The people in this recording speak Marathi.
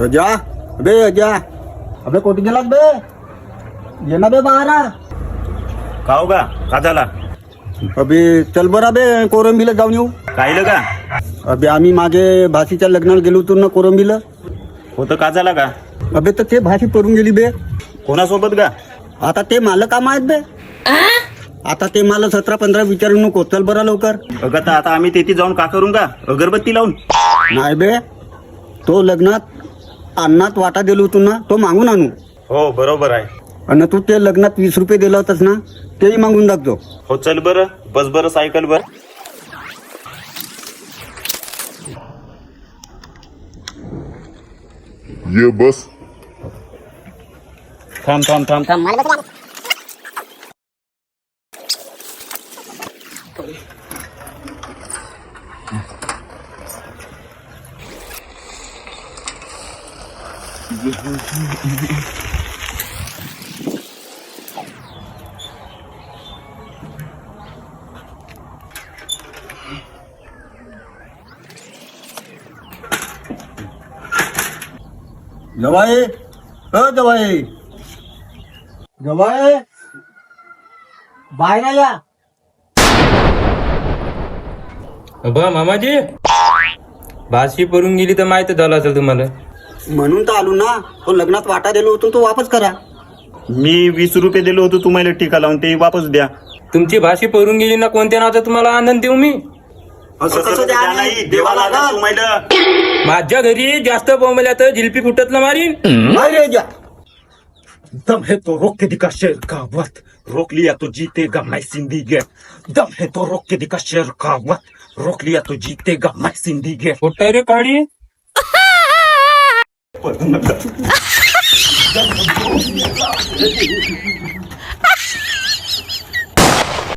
जा अबे जा. अबे कोटी गेलात बे. ये ना बे बाहेर आ. का हो का झाला? अबे चल बरं बे कोरंबीला जाऊन येऊ. काहिलं का? अबे आम्ही मागे भाषेच्या लग्नाला गेलो होतो ना कोरंबीला. होतं का झाला का? अबे तर ते भाषी पडून गेली बे. कोणासोबत का? आता ते मला काम आहेत बे. आता ते मला 17-15 विचारू नको. चल बरं लवकर. अगं तर आता आम्ही तेथे जाऊन का करून का? अगरबत्ती लावून? नाही बे, तो लग्नात अन्नात वाटा दिलो होतो ना, तो मागून आणू. हो बरोबर आहे. आणि तू ते लग्नात 20 रुपये दिला होतास ना, तेही मागून टाकतो. हो चल बरं, बस बरं सायकल वर. ये बस. थांब थांब थांब थांब. जवाई जवाई जवाई बाहेर या. अबा मामाजी, भाषी पडून गेली तर माहिती झालं असेल तुम्हाला. म्हणून तर आलो ना. तो लग्नात वाटा दिलो होतो तो वापस करा. मी 20 रुपये दिलो होतो तुम्हाला टीका लावून, ते वापस द्या. तुमची भाषी पडून गेली ना, कोणत्या नावाचा तुम्हाला आनंद देऊ मी? असं कसं द्या नाही, देवा लागला तुम्हाला. माझ्या घरी जास्त बोंबल्या तर जिलपी फुटत ना मारीन. बाहेर जा. दम है तो रोक के दिखा शेर का वक्त, रोक लिया तो जीतेगा मैं जिंदगी. दम है तो रोक के दिखा शेर का वक्त, रोक लिया तो जीतेगा मैं जिंदगी. कुठं रे काढी?